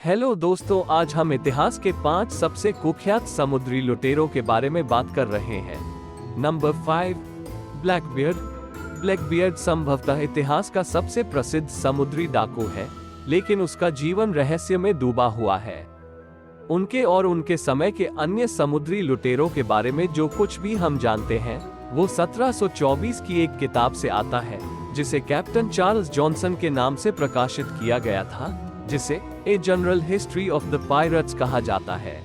Hello दोस्तों, आज हम इतिहास के 5 सबसे कुख्यात समुद्री लुटेरों के बारे में बात कर रहे हैं। नंबर 5, ब्लैकबियर्ड। ब्लैकबियर्ड संभवतः इतिहास का सबसे प्रसिद्ध समुद्री डाकू है, लेकिन उसका जीवन रहस्य में डूबा हुआ है। उनके और उनके समय के अन्य समुद्री लुटेरों के बारे में जो कुछ भी हम जानते हैं, वो 1724 की एक किताब से आता है, जिसे कैप्टन चार्ल्स जॉनसन के नाम से प्रकाशित किया गया था, जिसे A General History of the Pirates कहा जाता है।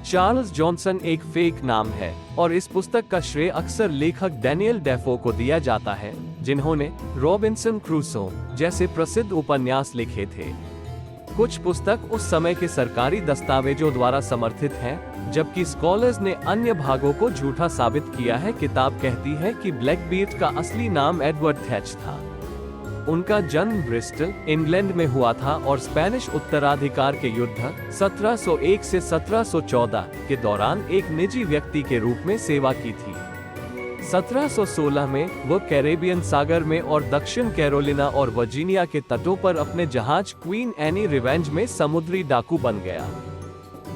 चार्ल्स जॉनसन एक फेक नाम है और इस पुस्तक का श्रेय अक्सर लेखक डैनियल डेफो को दिया जाता है, जिन्होंने रॉबिन्सन क्रूसो जैसे प्रसिद्ध उपन्यास लिखे थे। कुछ पुस्तक उस समय के सरकारी दस्तावेजों द्वारा समर्थित हैं, जबकि स्कॉलर्स ने अन्य भागों को झूठा साबित किया है। किताब कहती है कि ब्लैकबियर्ड का असली नाम एडवर्ड थैच था। उनका जन्म ब्रिस्टल, इंग्लैंड में हुआ था और स्पेनिश उत्तराधिकार के युद्ध 1701 से 1714 के दौरान एक निजी व्यक्ति के रूप में सेवा की थी। 1716 में वह कैरेबियन सागर में और दक्षिण कैरोलिना और वर्जीनिया के तटों पर अपने जहाज क्वीन एनी रिवेंज में समुद्री डाकू बन गया।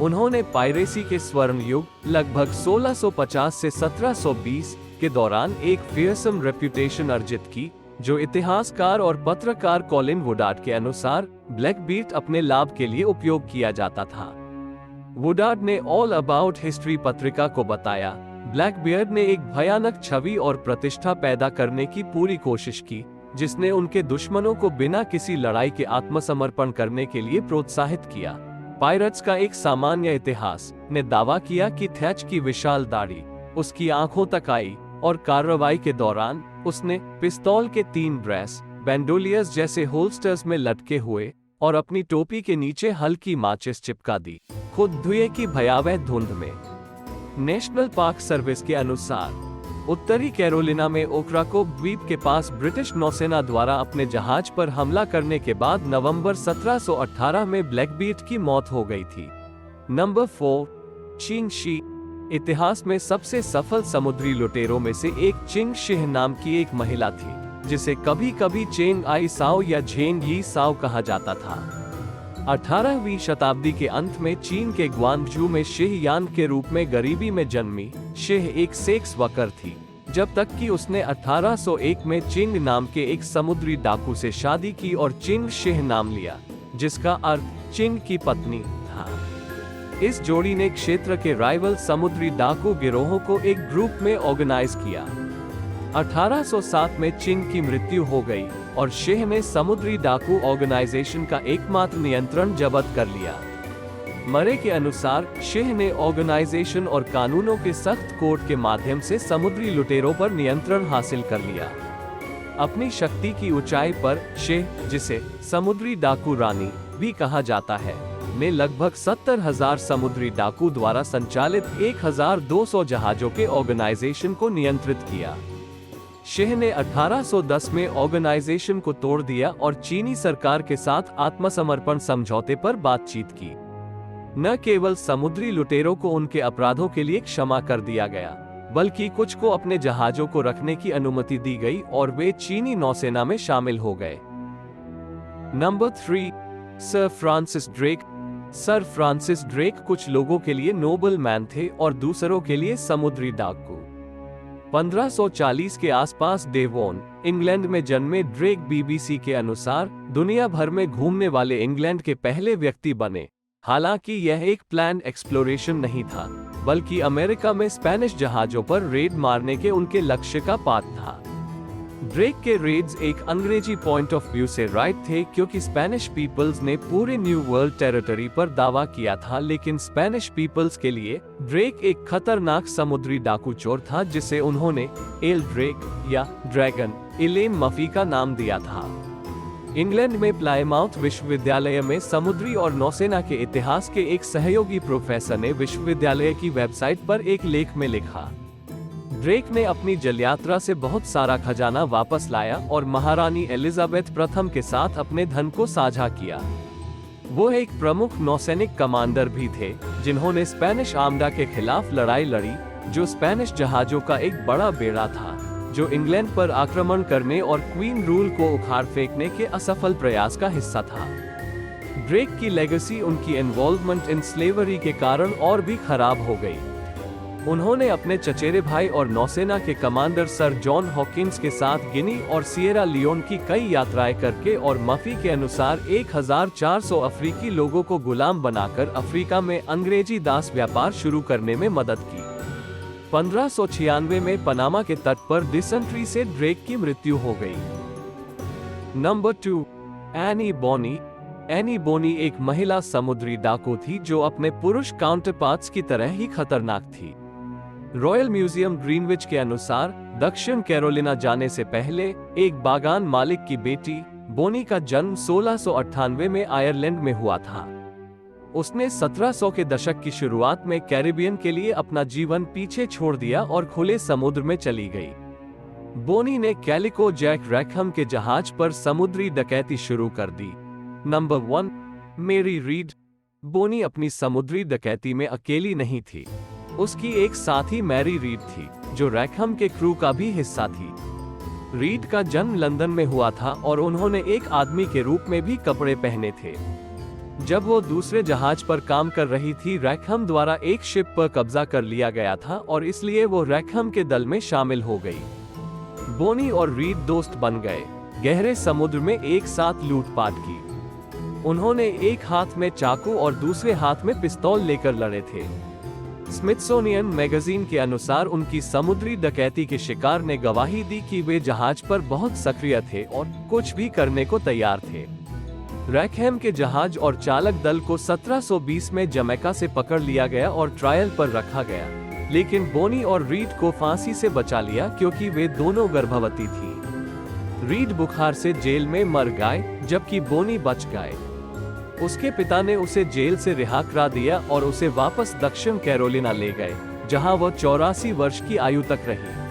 उन्होंने पायरेसी के स्वर्ण युग लगभग 1650 से 1720 के दौरान एक फियरसम रेप्यूटेशन अर्जित की, जो इतिहासकार और पत्रकार कॉलिन वुडार्ड के अनुसार ब्लैकबियर्ड अपने लाभ के लिए उपयोग किया जाता था। वुडार्ड ने ऑल अबाउट हिस्ट्री पत्रिका को बताया, ब्लैकबियर्ड ने एक भयानक छवि और प्रतिष्ठा पैदा करने की पूरी कोशिश की, जिसने उनके दुश्मनों को बिना किसी लड़ाई के आत्मसमर्पण करने के लिए प्रोत्साहित किया। पायरेट्स का एक सामान्य इतिहास ने दावा किया कि थैच की विशाल दाढ़ी उसकी आंखों तक आई और कार्रवाई के दौरान उसने पिस्तौल के 3 ब्रेस बैंडोलियर्स जैसे होल्स्टर्स में लटके हुए और अपनी टोपी के नीचे हल्की माचिस चिपका दी, खुद धुएं की भयावह धुंध में। नेशनल पार्क सर्विस के अनुसार उत्तरी कैरोलिना में ओक्राकोक द्वीप के पास ब्रिटिश नौसेना द्वारा अपने जहाज पर हमला करने के बाद नवंबर 1718 में ब्लैकबियर्ड की मौत हो गई थी। Number 4, Ching Shih. इतिहास में सबसे सफल समुद्री लुटेरों में से एक चिंग शिह नाम की एक महिला थी, जिसे कभी कभी चेंग आई साओ या झेंग यी साओ कहा जाता था। 18वीं शताब्दी के अंत में चीन के ग्वांगझू में शिह यान के रूप में गरीबी में जन्मी शिह एक सेक्स वर्कर थी, जब तक कि उसने 1801 में चिंग नाम के एक समुद्री डाकू से शादी की और चिंग शिह नाम लिया, जिसका अर्थ चिंग की पत्नी था। इस जोड़ी ने क्षेत्र के राइवल समुद्री डाकू गिरोहों को एक ग्रुप में ऑर्गेनाइज किया। 1807 में चिंग की मृत्यु हो गई और शिह ने समुद्री डाकू ऑर्गेनाइजेशन का एकमात्र नियंत्रण जब्त कर लिया। मरे के अनुसार शिह ने ऑर्गेनाइजेशन और कानूनों के सख्त कोड के माध्यम से समुद्री लुटेरों पर नियंत्रण हासिल कर लिया। अपनी शक्ति की ऊंचाई पर शिह, जिसे समुद्री डाकू रानी भी कहा जाता है, ने लगभग 70,000 समुद्री डाकू द्वारा संचालित 1,200 जहाजों के ऑर्गेनाइजेशन को नियंत्रित किया। शिह ने 1810 में ऑर्गेनाइजेशन को तोड़ दिया और चीनी सरकार के साथ आत्मसमर्पण समझौते पर बातचीत की। न केवल समुद्री लुटेरों को उनके अपराधों के लिए क्षमा कर दिया गया, बल्कि कुछ को अपने जहाजों को रखने की अनुमति दी गई और वे चीनी नौसेना में शामिल हो गए। Number 3, sir Francis Drake. Sir Francis Drake कुछ लोगों के लिए नोबल मैन थे और दूसरों के लिए समुद्री डाकू। 1540 के आसपास डेवोन, इंग्लैंड में जन्मे ड्रेक बीबीसी के अनुसार दुनिया भर में घूमने वाले इंग्लैंड के पहले व्यक्ति बने। हालांकि यह एक प्लान एक्सप्लोरेशन नहीं था, बल्कि अमेरिका में स्पेनिश जहाजों पर रेड मारने के उनके लक्ष्य का पार्ट था। ड्रेक के रेड्स एक अंग्रेजी पॉइंट ऑफ व्यू से राइट थे, क्योंकि स्पेनिश पीपल्स ने पूरे न्यू वर्ल्ड टेरिटरी पर दावा किया था, लेकिन स्पेनिश पीपल्स के लिए ड्रेक एक खतरनाक समुद्री डाकू चोर था, जिसे उन्होंने एल ड्रेक या ड्रैगन इलेम मफी का नाम दिया था। इंग्लैंड में प्लायमाउथ विश्वविद्यालय में समुद्री और नौसेना के इतिहास के एक सहयोगी प्रोफेसर ने विश्वविद्यालय की वेबसाइट पर एक लेख में लिखा, ड्रेक ने अपनी जलयात्रा से बहुत सारा खजाना वापस लाया और महारानी एलिजाबेथ प्रथम के साथ अपने धन को साझा किया। वो एक प्रमुख नौसैनिक कमांडर भी थे, जिन्होंने स्पेनिश आर्मडा के खिलाफ लड़ाई लड़ी, जो स्पेनिश जहाजों का एक बड़ा बेड़ा था, जो इंग्लैंड पर आक्रमण करने और क्वीन रूल को उखाड़ फेंकने के असफल प्रयास का हिस्सा था। ड्रेक की लेगेसी उनकी इन्वॉल्वमेंट इन स्लेवरी के कारण और भी खराब हो गई। उन्होंने अपने चचेरे भाई और नौसेना के कमांडर सर जॉन हॉकिंस के साथ गिनी और सिएरा लियोन की कई यात्राएं करके और मफी के अनुसार 1400 अफ्रीकी लोगों को गुलाम बनाकर अफ्रीका में अंग्रेजी दास व्यापार शुरू करने में मदद की। 1596 में पनामा के तट पर डिसेंट्री से ड्रेक की मृत्यु हो गई। नंबर 2, एनी बोनी। एनी बोनी एक महिला समुद्री डाकू थी जो अपने पुरुष काउंटरपार्ट्स की तरह ही खतरनाक थी। रॉयल म्यूजियम ग्रीनविच के अनुसार दक्षिण कैरोलिना जाने से पहले एक बागान मालिक की बेटी बोनी का जन्म 1698 में आयरलैंड में हुआ था। उसने 1700 के दशक की शुरुआत में कैरिबियन के लिए अपना जीवन पीछे छोड़ दिया और खुले समुद्र में चली गई। बोनी ने कैलिको जैक रैकहम के जहाज पर समुद्री डकैती शुरू कर दी। नंबर 1, मेरी रीड। बोनी अपनी समुद्री डकैती में अकेली नहीं थी। उसकी एक साथी मैरी रीड थी जो रैकहम के क्रू का भी हिस्सा थी। रीड का जन्म लंदन में हुआ था और उन्होंने एक आदमी के रूप में भी कपड़े पहने थे। जब वो दूसरे जहाज पर काम कर रही थी, रैकहम द्वारा एक शिप पर कब्जा कर लिया गया था और इसलिए वो रैकहम के दल में शामिल हो गई। बोनी और रीड दोस्त बन गए, गहरे समुद्र में एक साथ लूटपाट की। उन्होंने एक हाथ में चाकू और दूसरे हाथ में पिस्तौल लेकर लड़े थे। स्मिथसोनियन मैगजीन के अनुसार उनकी समुद्री डकैती के शिकार ने गवाही दी कि वे जहाज पर बहुत सक्रिय थे और कुछ भी करने को तैयार थे। रैकहम के जहाज और चालक दल को 1720 में जमैका से पकड़ लिया गया और ट्रायल पर रखा गया, लेकिन बोनी और रीड को फांसी से बचा लिया क्योंकि वे दोनों गर्भवती थी। रीड बुखार से जेल में मर गए जबकि बोनी बच गए। उसके पिता ने उसे जेल से रिहा करा दिया और उसे वापस दक्षिण कैरोलिना ले गए, जहां वह 84 वर्ष की आयु तक रही।